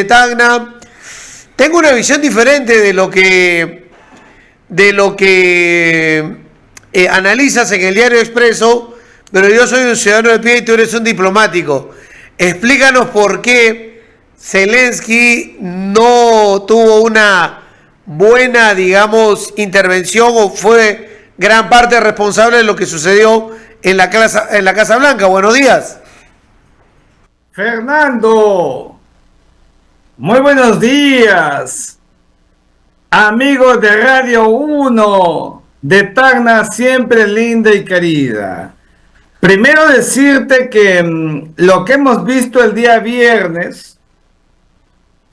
de Tacna. Tengo una visión diferente de lo que analizas en el Diario Expreso, pero yo soy un ciudadano de pie y tú eres un diplomático. Explícanos por qué Zelensky no tuvo una buena, digamos, intervención o fue gran parte responsable de lo que sucedió en la Casa Blanca. Buenos días. Fernando, muy buenos días, amigos de Radio 1, de Tacna, siempre linda y querida. Primero decirte que lo que hemos visto el día viernes,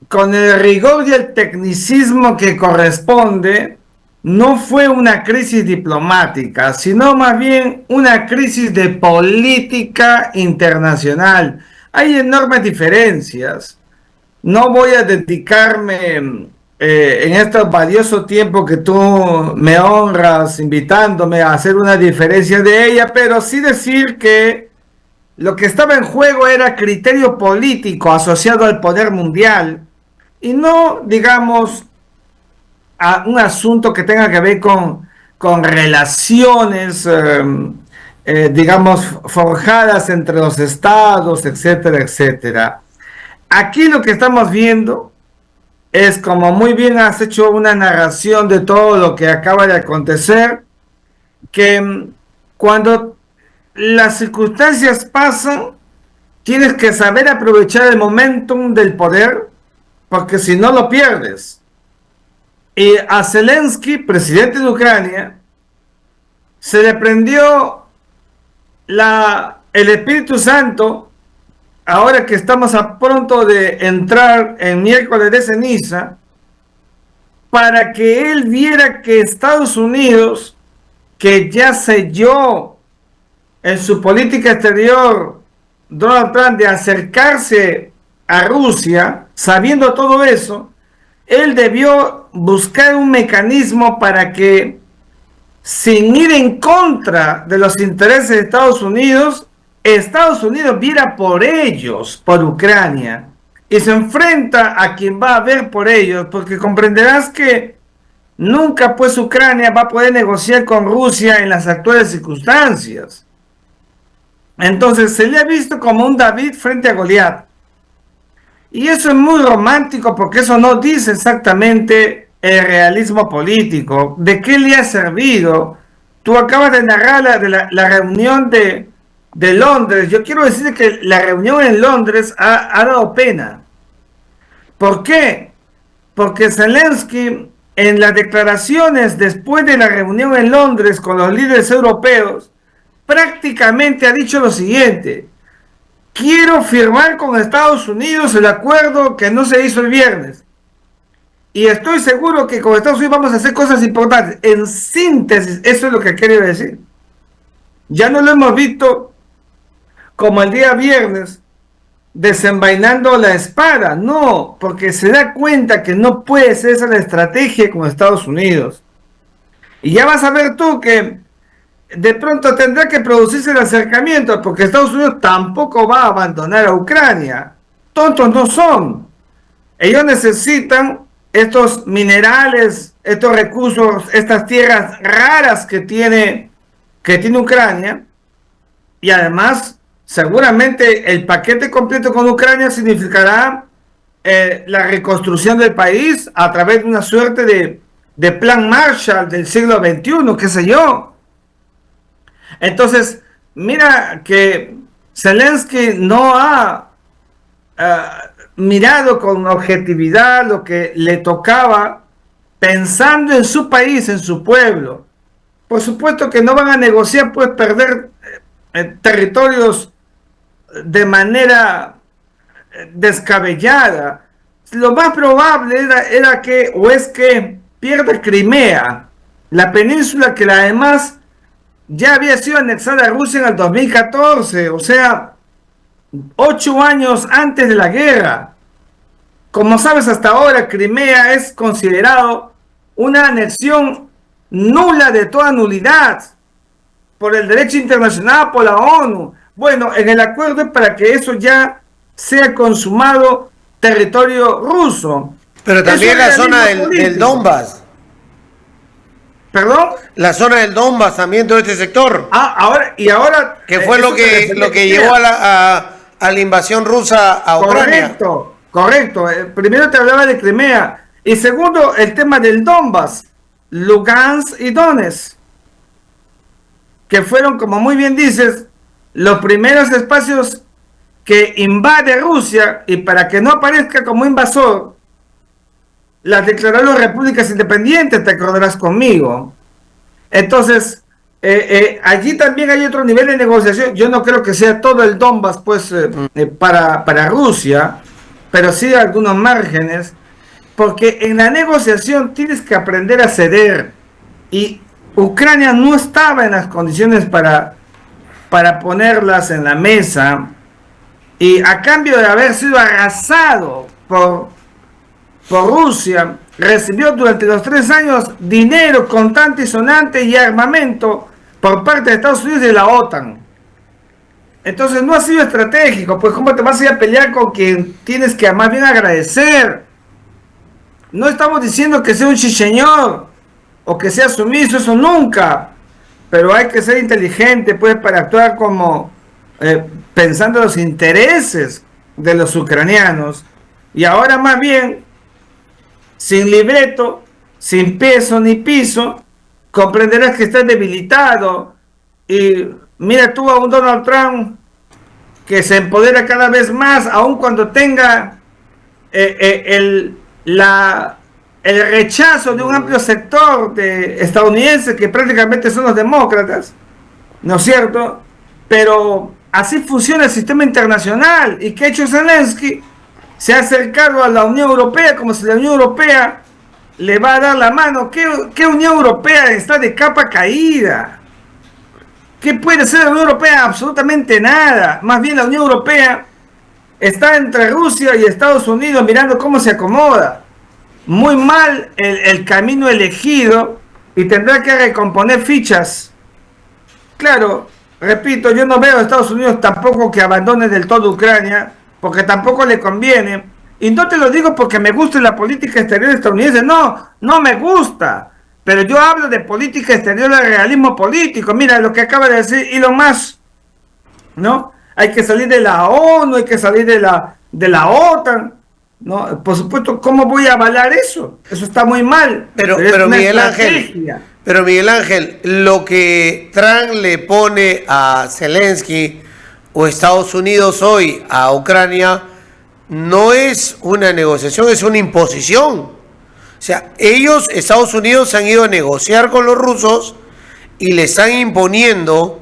con el rigor y el tecnicismo que corresponde, no fue una crisis diplomática, sino más bien una crisis de política internacional. Hay enormes diferencias. No voy a dedicarme en este valioso tiempo que tú me honras invitándome a hacer una diferencia de ella, pero sí decir que lo que estaba en juego era criterio político asociado al poder mundial y no, digamos, a un asunto que tenga que ver con relaciones, digamos, forjadas entre los estados, etcétera, etcétera. Aquí lo que estamos viendo es, como muy bien has hecho una narración de todo lo que acaba de acontecer, que cuando las circunstancias pasan, tienes que saber aprovechar el momentum del poder, porque si no lo pierdes. Y a Zelensky, presidente de Ucrania, se le prendió el Espíritu Santo, ahora que estamos a pronto de entrar en miércoles de ceniza, para que él viera que Estados Unidos, que ya selló en su política exterior Donald Trump de acercarse a Rusia, sabiendo todo eso, él debió buscar un mecanismo para que, sin ir en contra de los intereses de Estados Unidos viera por ellos, por Ucrania, y se enfrenta a quien va a ver por ellos, porque comprenderás que nunca pues Ucrania va a poder negociar con Rusia en las actuales circunstancias. Entonces se le ha visto como un David frente a Goliat. Y eso es muy romántico porque eso no dice exactamente el realismo político. ¿De qué le ha servido? Tú acabas de narrar la reunión de Londres. Yo quiero decir que la reunión en Londres ha dado pena. ¿Por qué? Porque Zelensky, en las declaraciones después de la reunión en Londres con los líderes europeos, prácticamente ha dicho lo siguiente: quiero firmar con Estados Unidos el acuerdo que no se hizo el viernes. Y estoy seguro que con Estados Unidos vamos a hacer cosas importantes. En síntesis, eso es lo que quiero decir. Ya no lo hemos visto como el día viernes, desenvainando la espada. No, porque se da cuenta que no puede ser esa la estrategia con Estados Unidos. Y ya vas a ver tú que de pronto tendrá que producirse el acercamiento, porque Estados Unidos tampoco va a abandonar a Ucrania. Tontos no son. Ellos necesitan estos minerales, estos recursos, estas tierras raras que tiene Ucrania, y además seguramente el paquete completo con Ucrania significará la reconstrucción del país a través de una suerte de plan Marshall del siglo XXI, qué sé yo. Entonces, mira que Zelensky no ha mirado con objetividad lo que le tocaba, pensando en su país, en su pueblo. Por supuesto que no van a negociar, pues, perder territorios de manera descabellada. Lo más probable era que, o es que, pierda Crimea, la península que además ya había sido anexada a Rusia en el 2014, o sea, 8 años antes de la guerra. Como sabes, hasta ahora Crimea es considerado una anexión nula, de toda nulidad, por el derecho internacional, por la ONU. Bueno, en el acuerdo, para que eso ya sea consumado, territorio ruso. Pero también Eso es la zona realismo del político. Donbass. ¿Perdón? La zona del Donbass también, todo este sector. Ahora, Que fue eso te refería lo que a llevó a la invasión rusa a Ucrania. Correcto. Primero te hablaba de Crimea. Y segundo, el tema del Donbass, Lugansk y Donetsk, que fueron, como muy bien dices, los primeros espacios que invade Rusia, y para que no aparezca como invasor, las declararon repúblicas independientes, te acordarás conmigo. Entonces, allí también hay otro nivel de negociación. Yo no creo que sea todo el Donbass pues, para Rusia, pero sí algunos márgenes, porque en la negociación tienes que aprender a ceder, y Ucrania no estaba en las condiciones para ponerlas en la mesa, y a cambio de haber sido arrasado por Rusia, recibió durante los 3 años dinero contante y sonante y armamento por parte de Estados Unidos y de la OTAN. Entonces no ha sido estratégico, pues cómo te vas a ir a pelear con quien tienes que más bien agradecer. No estamos diciendo que sea un chicheñor o que sea sumiso, eso nunca, pero hay que ser inteligente pues para actuar como pensando en los intereses de los ucranianos. Y ahora más bien, sin libreto, sin peso ni piso, comprenderás que estás debilitado. Y mira tú a un Donald Trump que se empodera cada vez más, aun cuando tenga el rechazo de un amplio sector de estadounidenses que prácticamente son los demócratas, ¿no es cierto? Pero así funciona el sistema internacional. ¿Y qué ha hecho Zelensky? Se ha acercado a la Unión Europea como si la Unión Europea le va a dar la mano. ¿Qué Unión Europea está de capa caída? ¿Qué puede ser la Unión Europea? Absolutamente nada. Más bien la Unión Europea está entre Rusia y Estados Unidos mirando cómo se acomoda. Muy mal el camino elegido, y tendrá que recomponer fichas. Claro, repito, yo no veo a Estados Unidos tampoco que abandone del todo Ucrania, porque tampoco le conviene. Y no te lo digo porque me guste la política exterior estadounidense, no me gusta. Pero yo hablo de política exterior, de realismo político. Mira lo que acaba de decir Elon Musk, ¿no? Hay que salir de la ONU, hay que salir de la OTAN, ¿no? Por supuesto, ¿cómo voy a avalar eso? Eso está muy mal. Pero Miguel Ángel, lo que Trump le pone a Zelensky o Estados Unidos hoy a Ucrania no es una negociación, es una imposición. O sea, ellos, Estados Unidos, se han ido a negociar con los rusos y le están imponiendo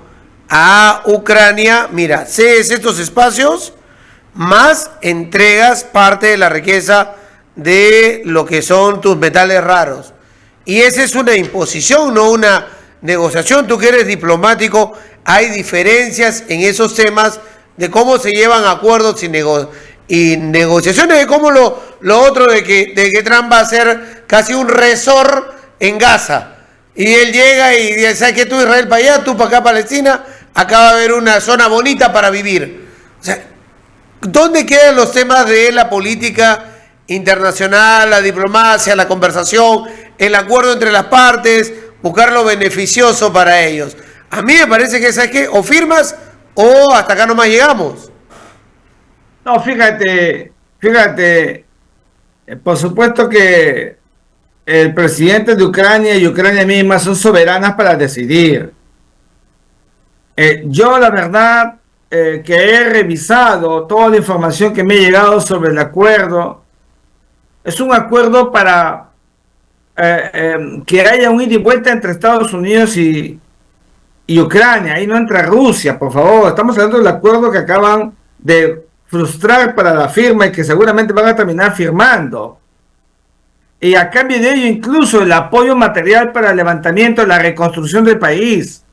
a Ucrania, mira, cedes estos espacios, más entregas parte de la riqueza de lo que son tus metales raros. Y esa es una imposición, no una negociación. Tú que eres diplomático, hay diferencias en esos temas de cómo se llevan acuerdos y negociaciones, de cómo lo otro de que Trump va a ser casi un resort en Gaza. Y él llega y dice, ¿sabes qué? Tú Israel para allá, tú para acá Palestina, acá va a haber una zona bonita para vivir. O sea, ¿dónde quedan los temas de la política internacional, la diplomacia, la conversación, el acuerdo entre las partes, buscar lo beneficioso para ellos? A mí me parece que, ¿sabes qué? O firmas o hasta acá nomás llegamos. No, fíjate, por supuesto que el presidente de Ucrania y Ucrania misma son soberanas para decidir. Yo la verdad que he revisado toda la información que me ha llegado sobre el acuerdo. Es un acuerdo para que haya un ida y vuelta entre Estados Unidos y Ucrania. Ahí no entra Rusia, por favor. Estamos hablando del acuerdo que acaban de frustrar para la firma y que seguramente van a terminar firmando. Y a cambio de ello, incluso el apoyo material para el levantamiento, la reconstrucción del país.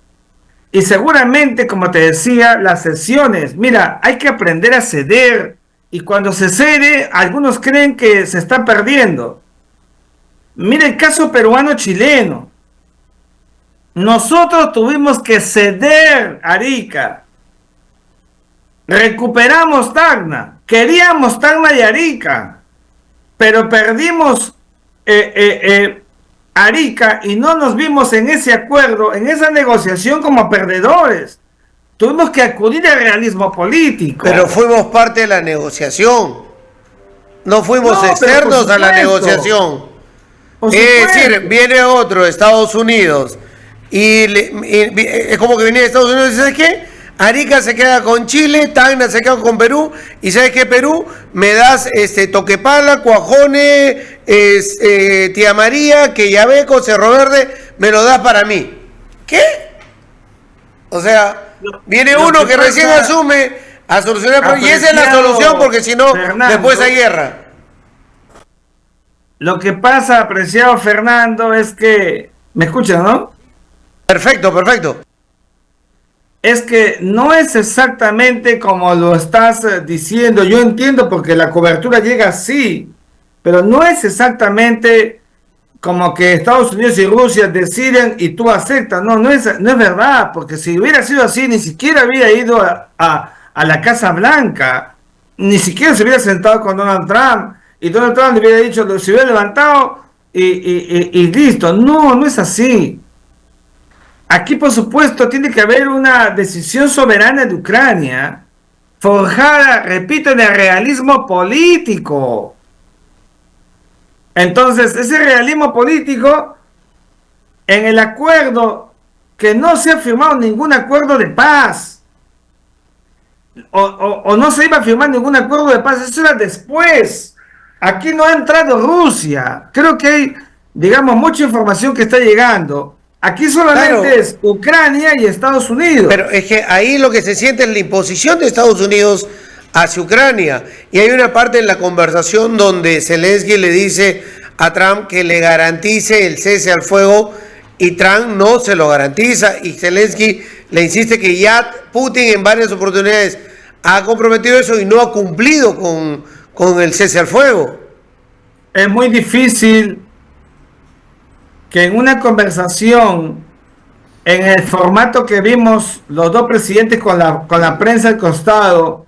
Y seguramente, como te decía, las cesiones. Mira, hay que aprender a ceder. Y cuando se cede, algunos creen que se está perdiendo. Mira el caso peruano-chileno. Nosotros tuvimos que ceder Arica. Recuperamos Tacna. queríamos Tacna y Arica, pero perdimos Arica y no nos vimos en ese acuerdo, en esa negociación como perdedores. Tuvimos que acudir al realismo político. Pero fuimos parte de la negociación. No fuimos externos a la negociación. Es decir, viene otro, Estados Unidos, y es como que viene de Estados Unidos y ¿sabes qué? Arica se queda con Chile, Tacna se queda con Perú, y ¿sabes qué, Perú? Me das Toquepala, Cuajone, Tía María, Queyabeco, Cerro Verde, me lo das para mí. ¿Qué? O sea, viene uno que recién asume a solucionar, y esa es la solución, porque si no, después hay guerra. Lo que pasa, apreciado Fernando, es que... ¿Me escuchan, no? Perfecto, perfecto. Es que no es exactamente como lo estás diciendo. Yo entiendo porque la cobertura llega así, pero no es exactamente como que Estados Unidos y Rusia deciden y tú aceptas. No es verdad, porque si hubiera sido así, ni siquiera hubiera ido a la Casa Blanca, ni siquiera se hubiera sentado con Donald Trump. Y Donald Trump le hubiera dicho, se hubiera levantado y listo. No es así. Aquí, por supuesto, tiene que haber una decisión soberana de Ucrania, forjada, repito, en el realismo político. Entonces, ese realismo político, en el acuerdo, que no se ha firmado ningún acuerdo de paz, o no se iba a firmar ningún acuerdo de paz, eso era después. Aquí no ha entrado Rusia. Creo que hay, digamos, mucha información que está llegando. Aquí solamente es Ucrania y Estados Unidos. Pero es que ahí lo que se siente es la imposición de Estados Unidos hacia Ucrania. Y hay una parte en la conversación donde Zelensky le dice a Trump que le garantice el cese al fuego y Trump no se lo garantiza. Y Zelensky le insiste que ya Putin en varias oportunidades ha comprometido eso y no ha cumplido con el cese al fuego. Es muy difícil que en una conversación, en el formato que vimos los dos presidentes con la prensa al costado,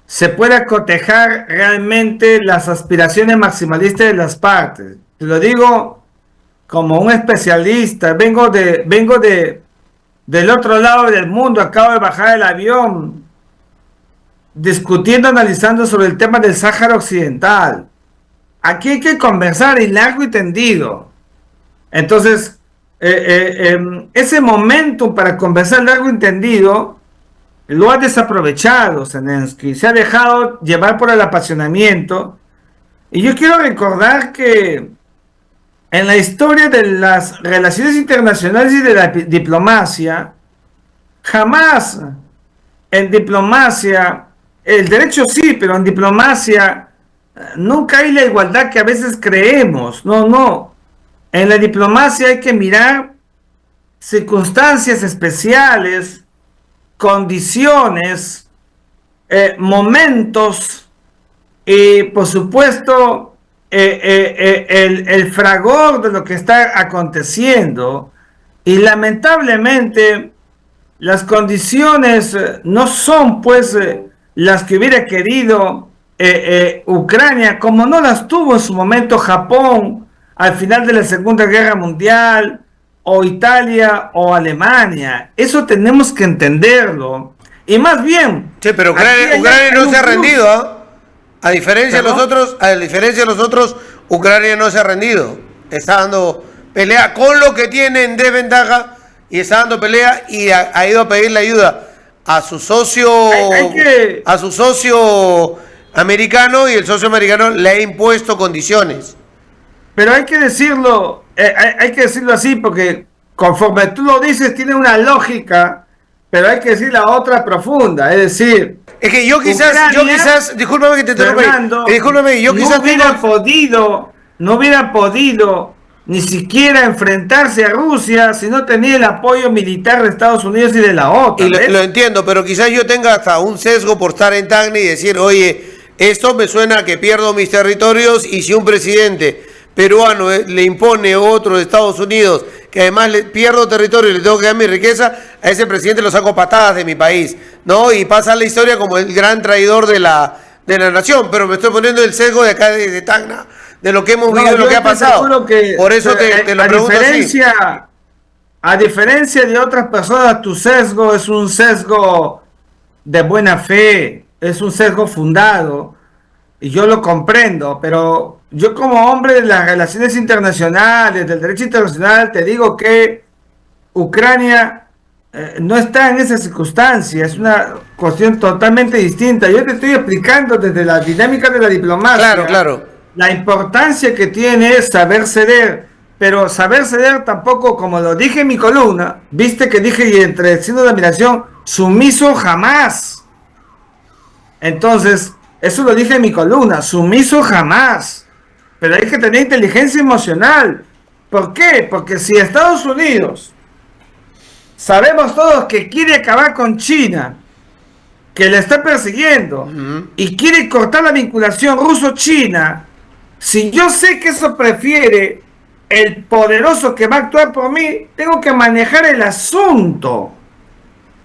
se pueda cotejar realmente las aspiraciones maximalistas de las partes. Te lo digo como un especialista, vengo del otro lado del mundo, acabo de bajar el avión, discutiendo, analizando sobre el tema del Sáhara Occidental. Aquí hay que conversar y largo y tendido. Entonces, ese momento para conversar largo y tendido lo ha desaprovechado Zelensky. Se ha dejado llevar por el apasionamiento. Y yo quiero recordar que en la historia de las relaciones internacionales y de la diplomacia, jamás en diplomacia, el derecho sí, pero en diplomacia nunca hay la igualdad que a veces creemos. No. En la diplomacia hay que mirar circunstancias especiales, condiciones, momentos y por supuesto el fragor de lo que está aconteciendo. Y lamentablemente las condiciones no son pues las que hubiera querido Ucrania, como no las tuvo en su momento Japón al final de la Segunda Guerra Mundial, o Italia o Alemania. Eso tenemos que entenderlo. Y más bien... Sí, pero Ucrania no se ha rendido, ¿eh? A diferencia de los otros, Ucrania no se ha rendido. Está dando pelea con lo que tiene en desventaja y está dando pelea y ha ido a pedirle ayuda a su socio, a su socio americano, y el socio americano le ha impuesto condiciones. Pero hay que decirlo así, porque conforme tú lo dices tiene una lógica, pero hay que decir la otra profunda, es decir... Es que yo quizás, discúlpame que te interrumpa, discúlpame, yo quizás no hubiera podido ni siquiera enfrentarse a Rusia si no tenía el apoyo militar de Estados Unidos y de la OTAN. Y lo entiendo, pero quizás yo tenga hasta un sesgo por estar en Tacna y decir, oye, esto me suena a que pierdo mis territorios, y si un presidente peruano le impone otro de Estados Unidos que además le pierdo territorio y le tengo que dar mi riqueza, a ese presidente lo saco patadas de mi país, ¿no? Y pasa la historia como el gran traidor de la nación, pero me estoy poniendo el sesgo de acá de Tacna, de lo que hemos vivido, de lo que ha pasado. Por eso te lo pregunto así. A diferencia de otras personas, tu sesgo es un sesgo de buena fe, es un sesgo fundado, y yo lo comprendo, pero yo como hombre de las relaciones internacionales, del derecho internacional, te digo que Ucrania no está en esa circunstancia, es una cuestión totalmente distinta. Yo te estoy explicando desde la dinámica de la diplomacia, la importancia que tiene saber ceder, pero saber ceder tampoco, como lo dije en mi columna, viste que dije, y entre signos de admiración, sumiso jamás. Entonces, eso lo dije en mi columna, sumiso jamás, pero hay que tener inteligencia emocional. ¿Por qué? Porque si Estados Unidos, sabemos todos que quiere acabar con China, que le está persiguiendo, y quiere cortar la vinculación ruso-china, si yo sé que eso prefiere el poderoso que va a actuar por mí, tengo que manejar el asunto,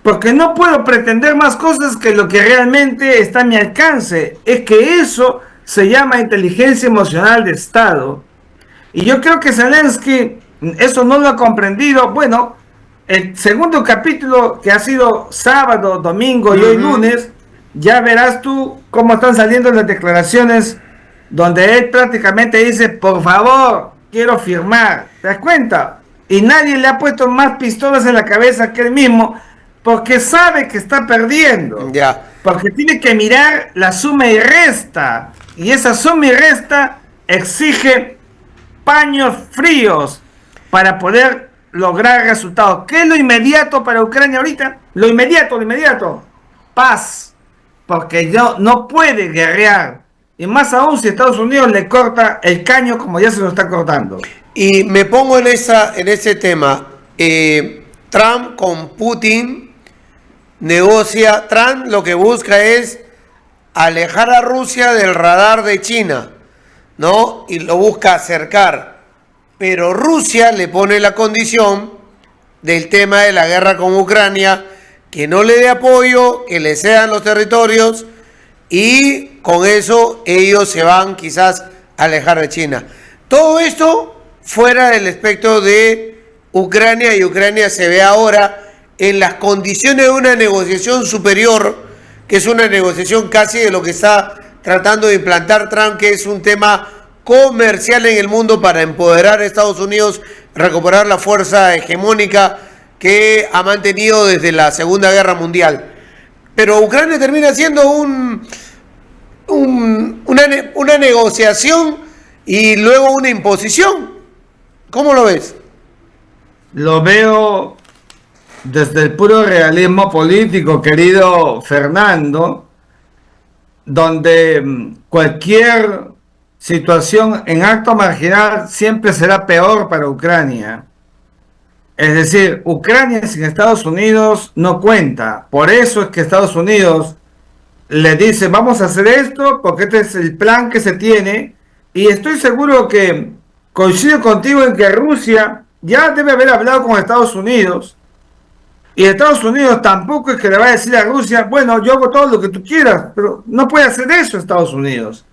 porque no puedo pretender más cosas que lo que realmente está a mi alcance. Es que eso se llama inteligencia emocional de Estado, y yo creo que Zelensky eso no lo ha comprendido. Bueno, el segundo capítulo, que ha sido sábado, domingo y hoy lunes, ya verás tú cómo están saliendo las declaraciones donde él prácticamente dice, por favor, quiero firmar. ¿Te das cuenta? Y nadie le ha puesto más pistolas en la cabeza que él mismo, porque sabe que está perdiendo. Porque tiene que mirar la suma y resta. Y esa suma y resta exige paños fríos para poder lograr resultados. ¿Qué es lo inmediato para Ucrania ahorita? Lo inmediato, paz, porque no puede guerrear, y más aún si Estados Unidos le corta el caño como ya se lo está cortando. Y me pongo en ese tema. Trump con Putin negocia. Trump lo que busca es alejar a Rusia del radar de China, ¿no? Y lo busca acercar. Pero Rusia le pone la condición del tema de la guerra con Ucrania, que no le dé apoyo, que le cedan los territorios, y con eso ellos se van quizás a alejar de China. Todo esto fuera del espectro de Ucrania, y Ucrania se ve ahora en las condiciones de una negociación superior, que es una negociación casi de lo que está tratando de implantar Trump, que es un tema comercial en el mundo para empoderar a Estados Unidos, recuperar la fuerza hegemónica que ha mantenido desde la Segunda Guerra Mundial. Pero Ucrania termina siendo una negociación y luego una imposición. ¿Cómo lo ves? Lo veo desde el puro realismo político, querido Fernando, donde cualquier situación en acto marginal siempre será peor para Ucrania. Es decir, Ucrania sin Estados Unidos no cuenta. Por eso es que Estados Unidos le dice, vamos a hacer esto, porque este es el plan que se tiene. Y estoy seguro que coincido contigo en que Rusia ya debe haber hablado con Estados Unidos. Y Estados Unidos tampoco es que le va a decir a Rusia, bueno, yo hago todo lo que tú quieras, pero no puede hacer eso Estados Unidos.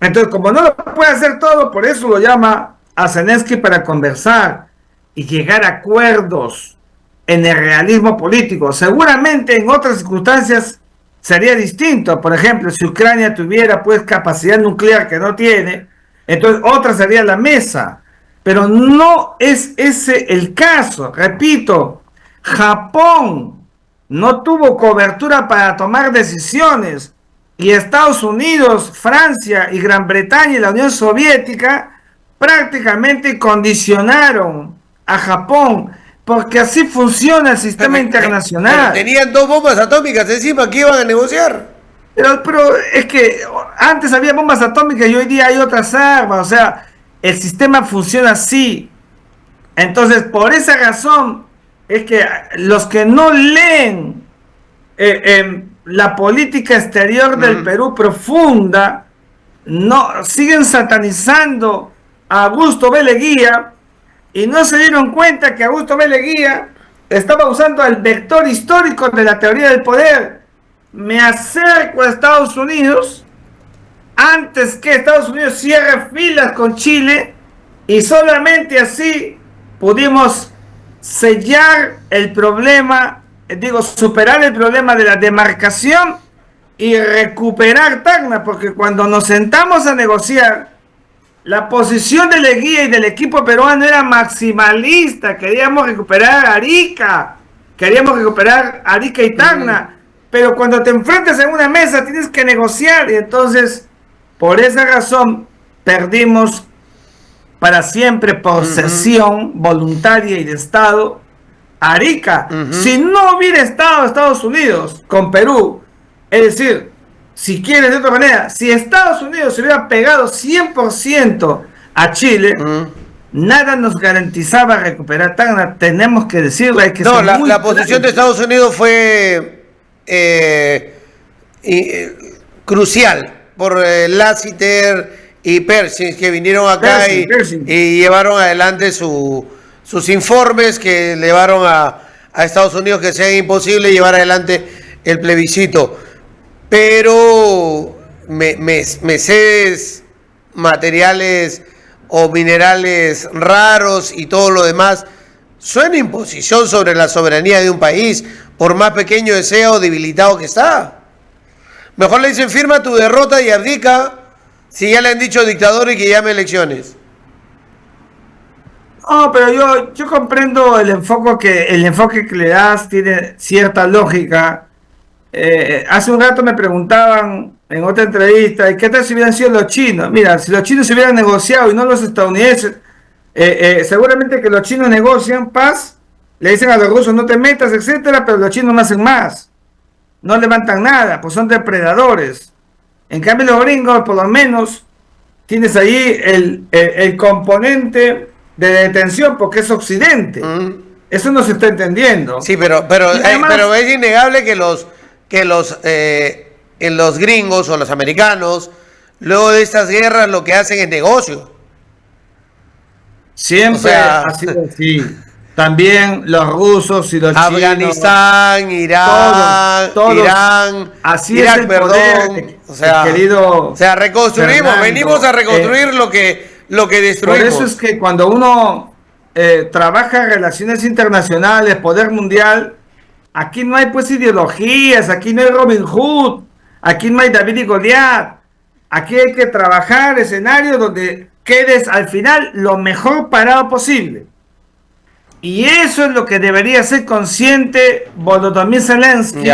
Entonces, como no lo puede hacer todo, por eso lo llama a Zelensky para conversar y llegar a acuerdos en el realismo político. Seguramente en otras circunstancias sería distinto. Por ejemplo, si Ucrania tuviera pues capacidad nuclear que no tiene, entonces otra sería la mesa. Pero no es ese el caso. Repito, Japón no tuvo cobertura para tomar decisiones, y Estados Unidos, Francia y Gran Bretaña y la Unión Soviética prácticamente condicionaron a Japón, porque así funciona el sistema internacional. Pero tenían 2 bombas atómicas encima, que iban a negociar. Pero es que antes había bombas atómicas y hoy día hay otras armas. O sea, el sistema funciona así. Entonces, por esa razón es que los que no leen la política exterior del Perú profunda, no siguen satanizando a Augusto B. Leguía, y no se dieron cuenta que Augusto B. Leguía estaba usando el vector histórico de la teoría del poder. Me acerco a Estados Unidos antes que Estados Unidos cierre filas con Chile, y solamente así pudimos sellar el problema, superar el problema de la demarcación y recuperar Tacna, porque cuando nos sentamos a negociar, la posición de Leguía y del equipo peruano era maximalista. Queríamos recuperar Arica y Tacna, pero cuando te enfrentas en una mesa tienes que negociar, y entonces por esa razón perdimos para siempre posesión voluntaria y de Estado Arica. Si no hubiera estado Estados Unidos con Perú, es decir, si quieres de otra manera, si Estados Unidos se hubiera pegado 100% a Chile, nada nos garantizaba recuperar Tacna. Tenemos que decirlo, hay que ser muy la posición de Estados Unidos fue crucial por Lassiter y Pershing, que vinieron acá y llevaron adelante sus informes que llevaron a Estados Unidos que sea imposible llevar adelante el plebiscito. Pero Mercedes, materiales o minerales raros y todo lo demás, suena imposición sobre la soberanía de un país, por más pequeño que sea o debilitado que está. Mejor le dicen firma tu derrota y abdica, si ya le han dicho dictador y que llame elecciones. No, pero yo comprendo el enfoque que le das tiene cierta lógica. Hace un rato me preguntaban en otra entrevista, ¿y qué tal si hubieran sido los chinos? Mira, si los chinos se hubieran negociado y no los estadounidenses, seguramente que los chinos negocian paz, le dicen a los rusos no te metas, etcétera, pero los chinos no hacen más, no levantan nada, pues son depredadores. En cambio los gringos, por lo menos, tienes ahí el componente de detención, porque es Occidente. Eso no se está entendiendo. Sí, pero es innegable que los gringos o los americanos, luego de estas guerras, lo que hacen es negocio. Siempre ha sido así. También los rusos y los Afganistán, chinos, Irán, así Irak, es el poder, querido reconstruimos, Fernando, venimos a reconstruir lo que destruimos. Por eso es que cuando uno trabaja en relaciones internacionales, poder mundial, aquí no hay pues ideologías, aquí no hay Robin Hood, aquí no hay David y Goliat, aquí hay que trabajar escenarios donde quedes al final lo mejor parado posible. Y eso es lo que debería ser consciente Volodymyr Zelensky,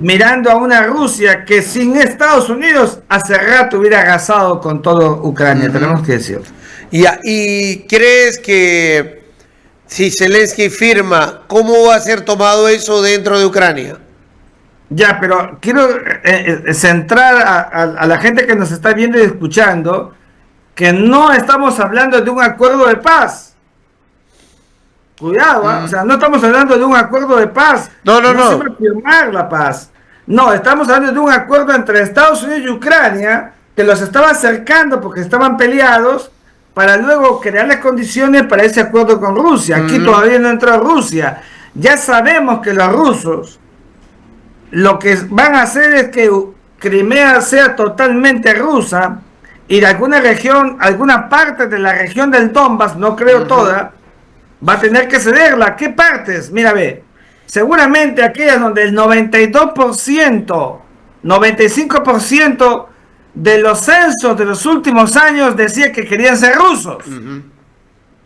mirando a una Rusia que sin Estados Unidos hace rato hubiera arrasado con todo Ucrania, tenemos que decirlo. ¿Y crees que si Zelensky firma, cómo va a ser tomado eso dentro de Ucrania? Ya, pero quiero centrar a la gente que nos está viendo y escuchando que no estamos hablando de un acuerdo de paz. Cuidado, o sea, no estamos hablando de un acuerdo de paz. No se va a firmar la paz. No, estamos hablando de un acuerdo entre Estados Unidos y Ucrania que los estaba acercando porque estaban peleados para luego crear las condiciones para ese acuerdo con Rusia. Aquí todavía no entró Rusia. Ya sabemos que los rusos lo que van a hacer es que Crimea sea totalmente rusa y de alguna región, alguna parte de la región del Donbass, no creo toda, va a tener que cederla. ¿Qué partes? Mira, ve, seguramente aquellas donde el 92%, 95% de los censos de los últimos años decía que querían ser rusos.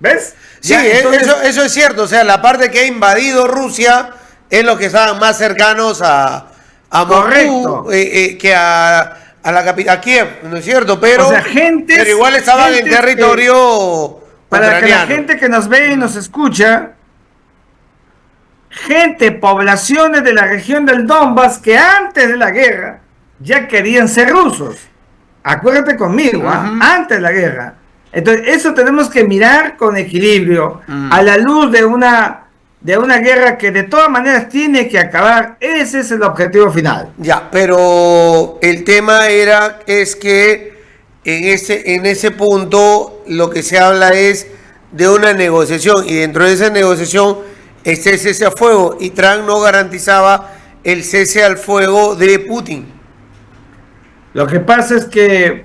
¿Ves? Sí, entonces, eso es cierto. O sea, la parte que ha invadido Rusia es los que estaban más cercanos a Moscú que a Kiev, ¿no es cierto? Pero, o sea, pero igual estaban en territorio para ucraniano. Que la gente que nos ve y nos escucha, poblaciones de la región del Donbass que antes de la guerra ya querían ser rusos. Acuérdate conmigo, antes de la guerra. Entonces, eso tenemos que mirar con equilibrio, a la luz de una guerra que de todas maneras tiene que acabar. Ese es el objetivo final. Ya, pero el tema es que en ese punto lo que se habla es de una negociación, y dentro de esa negociación está el cese al fuego, y Trump no garantizaba el cese al fuego de Putin. Lo que pasa es que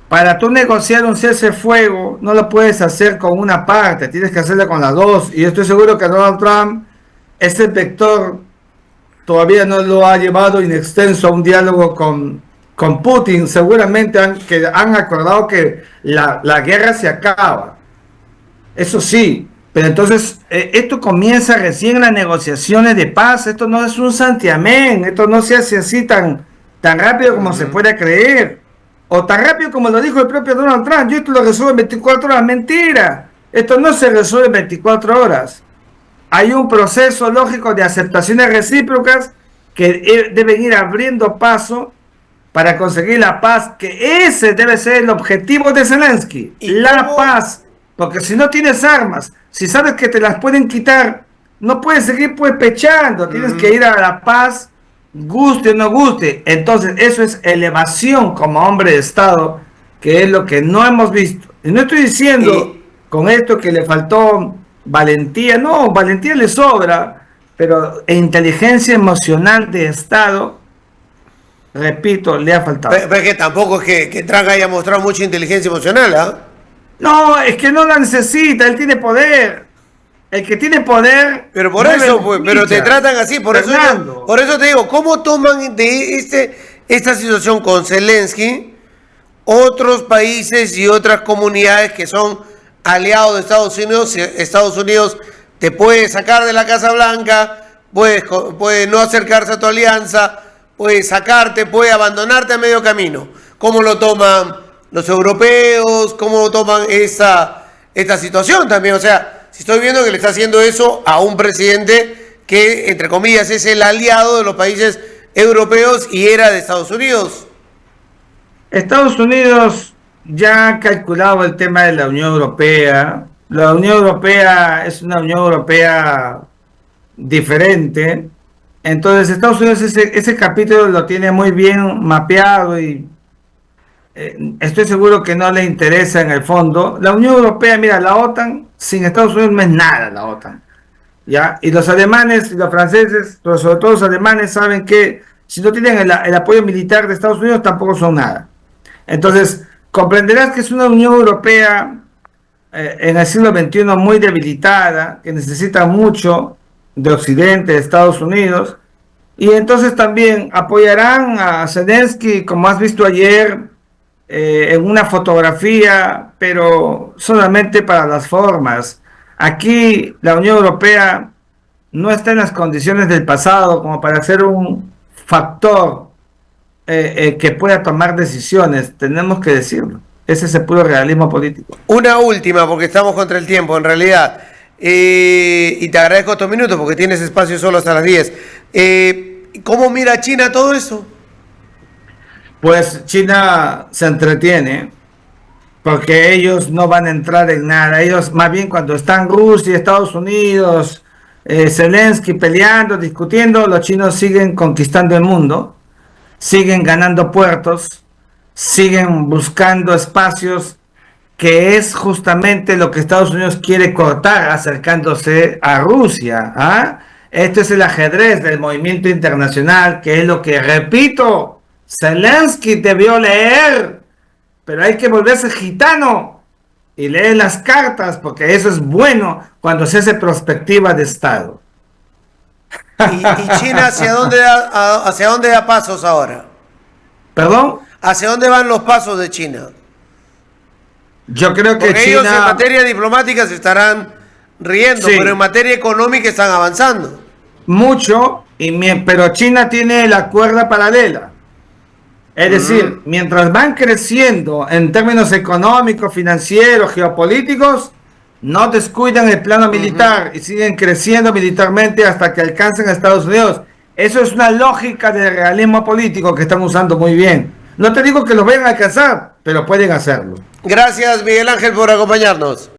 para tú negociar un cese al fuego no lo puedes hacer con una parte, tienes que hacerlo con las dos, y yo estoy seguro que Donald Trump, ese vector, todavía no lo ha llevado in extenso a un diálogo con Putin. Seguramente han acordado que la guerra se acaba. Eso sí, pero entonces esto comienza recién en las negociaciones de paz. Esto no es un santiamén, esto no se hace así tan rápido como se puede creer, o tan rápido como lo dijo el propio Donald Trump. Yo esto lo resuelvo en 24 horas. Mentira, esto no se resuelve en 24 horas. Hay un proceso lógico de aceptaciones recíprocas que deben ir abriendo paso para conseguir la paz, que ese debe ser el objetivo de Zelensky, la paz, porque si no tienes armas, si sabes que te las pueden quitar, no puedes seguir pues pechando, tienes que ir a la paz, guste o no guste. Entonces eso es elevación como hombre de Estado, que es lo que no hemos visto. Y no estoy diciendo con esto que le faltó valentía, no, valentía le sobra, pero inteligencia emocional de Estado, repito, le ha faltado. Pero es que tampoco es que Trump haya mostrado mucha inteligencia emocional, ¿ah? No, es que no la necesita, él tiene poder. El que tiene poder. Pero por eso, pues, pero te tratan así, por eso te digo, ¿cómo toman de esta situación con Zelensky otros países y otras comunidades que son aliados de Estados Unidos? Estados Unidos te puede sacar de la Casa Blanca, puede no acercarse a tu alianza, puede sacarte, puede abandonarte a medio camino. ¿Cómo lo toman los europeos? ¿Cómo lo toman esta situación también? O sea, si estoy viendo que le está haciendo eso a un presidente que, entre comillas, es el aliado de los países europeos y era de Estados Unidos. Estados Unidos ya ha calculado el tema de la Unión Europea. La Unión Europea es una Unión Europea diferente. Entonces Estados Unidos ese capítulo lo tiene muy bien mapeado y estoy seguro que no le interesa en el fondo. La Unión Europea, mira, la OTAN, sin Estados Unidos no es nada la OTAN, ¿ya? Y los alemanes y los franceses, pero sobre todo los alemanes, saben que si no tienen el apoyo militar de Estados Unidos, tampoco son nada. Entonces, comprenderás que es una Unión Europea en el siglo XXI muy debilitada, que necesita mucho de Occidente, de Estados Unidos, y entonces también apoyarán a Zelensky, como has visto ayer, en una fotografía, pero solamente para las formas. Aquí la Unión Europea no está en las condiciones del pasado como para ser un factor que pueda tomar decisiones, tenemos que decirlo. Ese es el puro realismo político. Una última, porque estamos contra el tiempo, en realidad. Y te agradezco estos minutos porque tienes espacio solo hasta las 10. ¿Cómo mira China todo eso? Pues China se entretiene porque ellos no van a entrar en nada. Ellos más bien cuando están Rusia, Estados Unidos, Zelensky peleando, discutiendo, los chinos siguen conquistando el mundo, siguen ganando puertos, siguen buscando espacios, que es justamente lo que Estados Unidos quiere cortar acercándose a Rusia. ¿Ah? Este es el ajedrez del movimiento internacional, que es lo que, repito, Zelensky debió leer, pero hay que volverse gitano y leer las cartas, porque eso es bueno cuando se hace perspectiva de Estado. ¿Y China hacia dónde da pasos ahora? ¿Perdón? ¿Hacia dónde van los pasos de China? Yo creo que porque China... ellos en materia diplomática se estarán riendo, sí, pero en materia económica están avanzando. Mucho, pero China tiene la cuerda paralela. Es decir, mientras van creciendo en términos económicos, financieros, geopolíticos, no descuidan el plano militar y siguen creciendo militarmente hasta que alcancen a Estados Unidos. Eso es una lógica del realismo político que están usando muy bien. No te digo que lo vayan a alcanzar, pero pueden hacerlo. Gracias, Miguel Ángel, por acompañarnos.